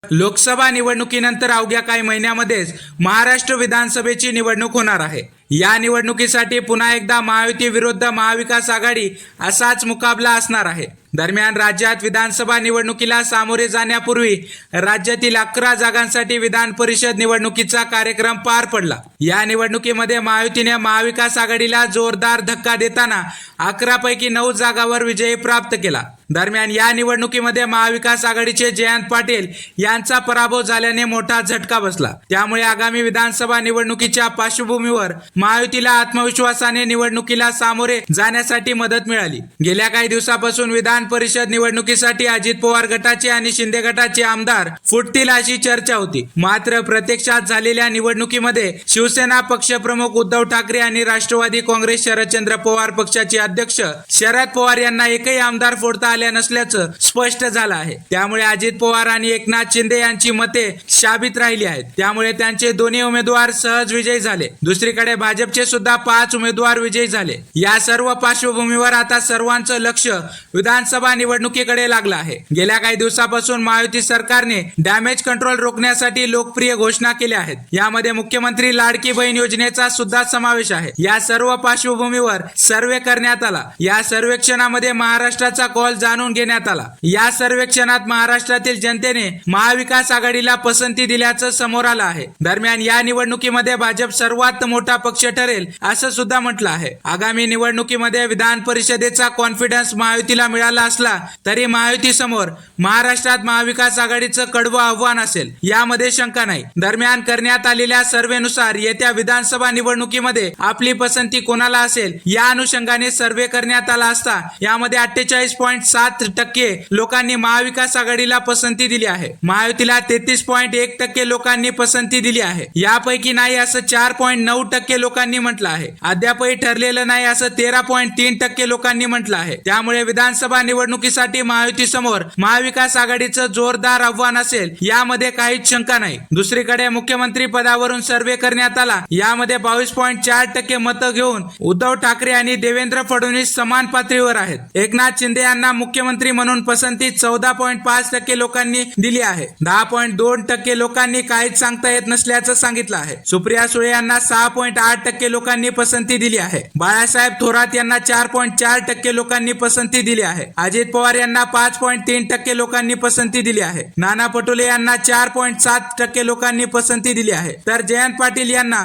लोकसभा निवडणुकीनंतर अवघ्या काही महिन्यामध्येच महाराष्ट्र विधानसभेची निवडणूक होणार आहे। या निवडणुकीसाठी पुन्हा एकदा महायुती विरुद्ध महाविकास आघाडी असाच मुकाबला असणार आहे। दरम्यान राज्यात विधानसभा निवडणुकीला सामोरे जाण्यापूर्वी राज्यातील 11 जागांसाठी विधान परिषद निवडणुकीचा कार्यक्रम पार पडला। या निवडणुकीमध्ये महायुतीने महाविकास आघाडीला जोरदार धक्का देताना 11 पैकी 9 जागांवर विजय प्राप्त केला। दरम्यान या निवडणुकीमध्ये महाविकास आघाडीचे जयंत पाटील यांचा पराभव झाल्याने मोठा झटका बसला। त्यामुळे आगामी विधानसभा निवडणुकीच्या पार्श्वभूमीवर महायुतीला आत्मविश्वासाने निवडणुकीला सामोरे जाण्यासाठी मदत मिळाली। गेल्या काही दिवसापासून विधान परिषद निवडणुकीसाठी अजित पवार गटाचे आणि शिंदे गटाचे आमदार फुटतील अशी चर्चा होती। मात्र प्रत्यक्षात झालेल्या निवडणुकीमध्ये शिवसेना पक्षप्रमुख उद्धव ठाकरे आणि राष्ट्रवादी काँग्रेस शरदचंद्र पवार पक्षाचे अध्यक्ष शरद पवार यांना एकही आमदार फोडता आल्या नसल्याचं स्पष्ट झालं आहे। त्यामुळे अजित पवार आणि एकनाथ शिंदे यांची मते शाबित राहिली आहेत। त्यामुळे त्यांचे दोन्ही उमेदवार सहज विजयी झाले। दुसरीकडे भाजपचे सुद्धा 5 उमेदवार विजयी झाले। या सर्व पार्श्वभूमीवर आता सर्वांचं लक्ष विधानसभा निवडणुकीकडे लागलं आहे। गेल्या काही दिवसापासून महायुती सरकारने डॅमेज कंट्रोल रोखण्यासाठी लोकप्रिय घोषणा केल्या आहेत। यामध्ये मुख्यमंत्री लाडकी बहीण योजनेचा सुद्धा समावेश आहे। या सर्व पार्श्वभूमीवर सर्वे करण्यात आला। या सर्वेक्षणामध्ये महाराष्ट्राचा कॉल जाणून घेण्यात आला। या सर्वेक्षणात महाराष्ट्रातील जनतेने महाविकास आघाडीला पसंती दिल्याचं समोर आलं आहे। दरम्यान या निवडणुकीमध्ये भाजप सर्वात मोठा पक्ष ठरेल असं सुद्धा म्हटलं आहे। आगामी निवडणुकीमध्ये विधान परिषदेचा कॉन्फिडन्स महायुतीला मिळाला असला तरी महायुती समोर महाराष्ट्रात महाविकास आघाडीचं कडवं आव्हान असेल यामध्ये शंका नाही। दरम्यान करण्यात आलेल्या सर्वेनुसार येत्या विधानसभा निवडणुकीमध्ये आपली पसंती कोणाला असेल या अनुषंगाने सर्वे करण्यात आला असता यामध्ये 48.7% लोकांनी महाविकास आघाडीला पसंती दिली आहे। महायुतीला 33.1% लोकांनी पसंती दिली आहे। यापैकी नाही असं 4.9% लोकांनी म्हटलं आहे। अद्यापही ठरलेलं नाही असं 13.3% लोकांनी म्हटलं आहे। त्यामुळे विधानसभा निवडणुकीसाठी महायुती समोर महाविकास आघाडीचं जोरदार आव्हान असेल यामध्ये काहीच शंका नाही। दुसरीकडे मुख्यमंत्री पदावरून सर्वे करण्यात आला। यामध्ये 22.4% मतं घेऊन उद्धव ठाकरे आणि देवेंद्र फडणवीस समान पातळीवर आहेत। एकनाथ शिंदे यांना मुख्यमंत्री म्हणून पसंती 14.5% लोकांनी दिली आहे। 10.2% लोकांनी काहीच सांगता येत नसल्याचं सांगितलं आहे। सुप्रिया सुळे यांना 6.8% लोकांनी पसंती दिली आहे। बाळासाहेब थोरात यांना 4.4% लोकांनी पसंती दिली आहे। अजित पवार यांना 5.3% लोकांनी पसंती दिली आहे। नाना पटोले यांना 4.7% लोकांनी पसंती दिली आहे। तर जयंत पाटील यांना